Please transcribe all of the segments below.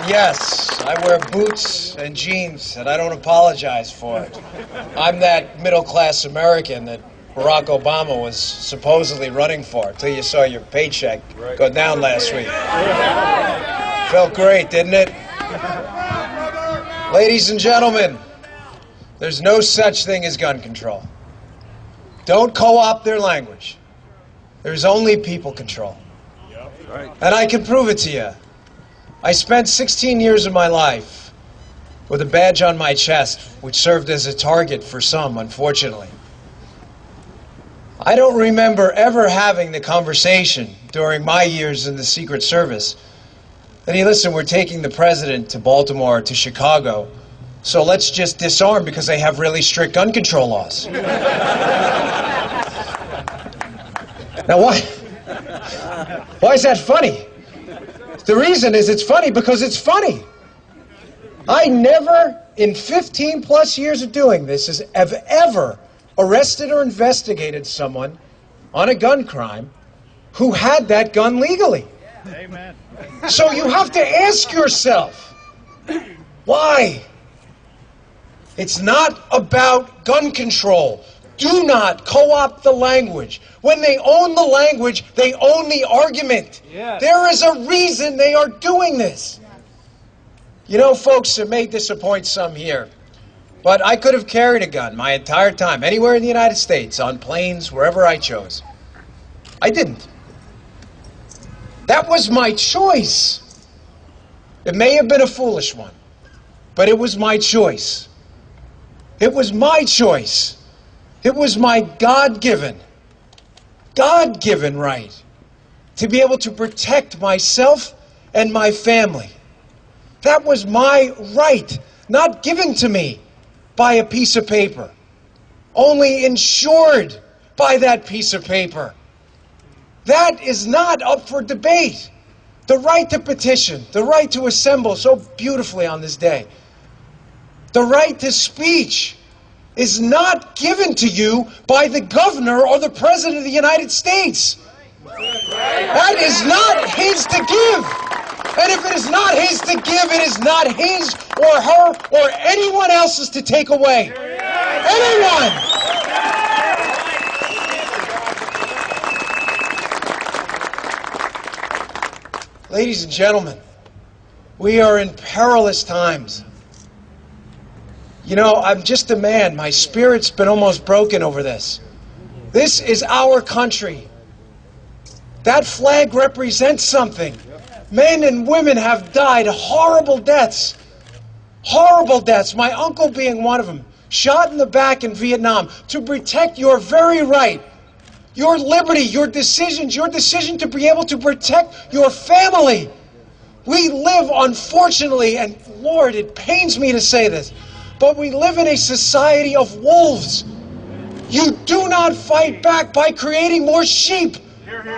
Yes, I wear boots and jeans, and I don't apologize for it. I'm that middle-class American that Barack Obama was supposedly running for, till you saw your paycheck go down last week. Felt great, didn't it? Ladies and gentlemen, there's no such thing as gun control. Don't co-opt their language. There's only people control. And I can prove it to you. I spent 16 years of my life with a badge on my chest, which served as a target for some, unfortunately. I don't remember ever having the conversation during my years in the Secret Service that, hey, listen, we're taking the president to Baltimore, to Chicago, so let's just disarm because they have really strict gun control laws. Now, why is that funny? The reason is it's funny because it's funny. I never, in 15 plus years of doing this, have ever arrested or investigated someone on a gun crime who had that gun legally. Amen. So you have to ask yourself, why? It's not about gun control. Do not co-opt the language. When they own the language, they own the argument. Yes. There is a reason they are doing this. You know, folks, it may disappoint some here, but I could have carried a gun my entire time, anywhere in the United States, on planes, wherever I chose. I didn't. That was my choice. It may have been a foolish one, but it was my choice. It was my choice. It was my God-given right to be able to protect myself and my family. That was my right, not given to me by a piece of paper, only insured by that piece of paper. That is not up for debate. The right to petition, the right to assemble so beautifully on this day, the right to speech is not given to you by the governor or the president of the United States. That is not his to give. And if it is not his to give, it is not his or her or anyone else's to take away. Anyone! Ladies and gentlemen, we are in perilous times. You know, I'm just a man. My spirit's been almost broken over this. This is our country. That flag represents something. Men and women have died horrible deaths. Horrible deaths. My uncle being one of them. Shot in the back in Vietnam to protect your very right. Your liberty, your decisions, your decision to be able to protect your family. We live, unfortunately, and Lord, it pains me to say this, but we live in a society of wolves. You do not fight back by creating more sheep. Hear, hear.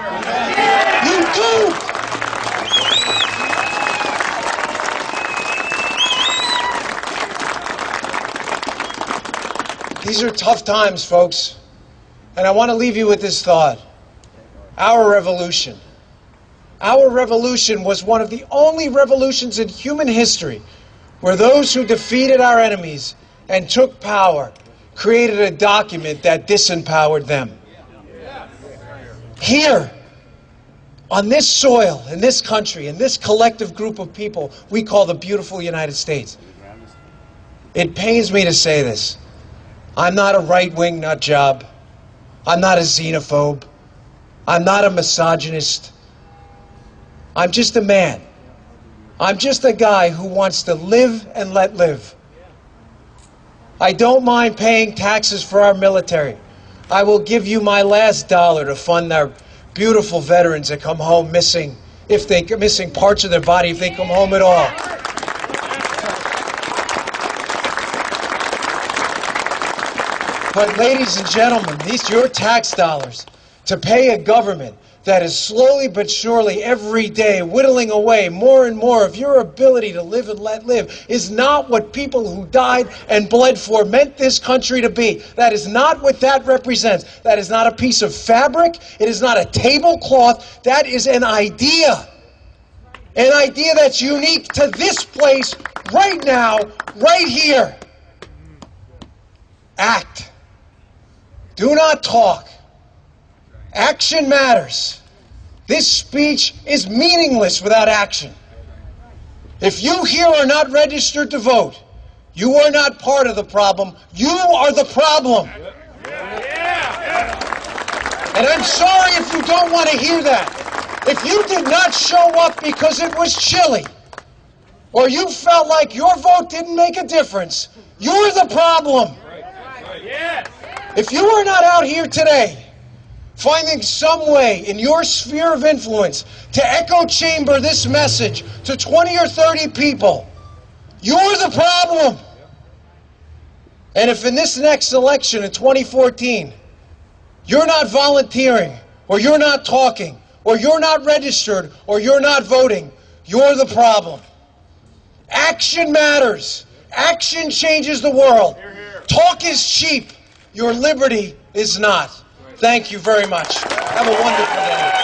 You do. These are tough times, folks. And I want to leave you with this thought. Our revolution was one of the only revolutions in human history where those who defeated our enemies and took power created a document that disempowered them. Here, on this soil, in this country, in this collective group of people we call the beautiful United States, it pains me to say this. I'm not a right-wing nut job. I'm not a xenophobe. I'm not a misogynist. I'm just a man. I'm just a guy who wants to live and let live. I don't mind paying taxes for our military. I will give you my last dollar to fund our beautiful veterans that come home missing parts of their body if they come home at all. But ladies and gentlemen, these are your tax dollars to pay a government that is slowly but surely every day whittling away more and more of your ability to live and let live is not what people who died and bled for meant this country to be. That is not what that represents. That is not a piece of fabric. It is not a tablecloth. That is an idea. an idea that's unique to this place right now, right here. Act. Do not talk. Action matters. This speech is meaningless without action. If you here are not registered to vote, you are not part of the problem. You are the problem. And I'm sorry if you don't want to hear that. If you did not show up because it was chilly, or you felt like your vote didn't make a difference, you're the problem. If you are not out here today finding some way in your sphere of influence to echo chamber this message to 20 or 30 people, you're the problem. And if in this next election in 2014, you're not volunteering, or you're not talking, or you're not registered, or you're not voting, you're the problem. Action matters. Action changes the world. Talk is cheap. Your liberty is not. Thank you very much. Have a wonderful day.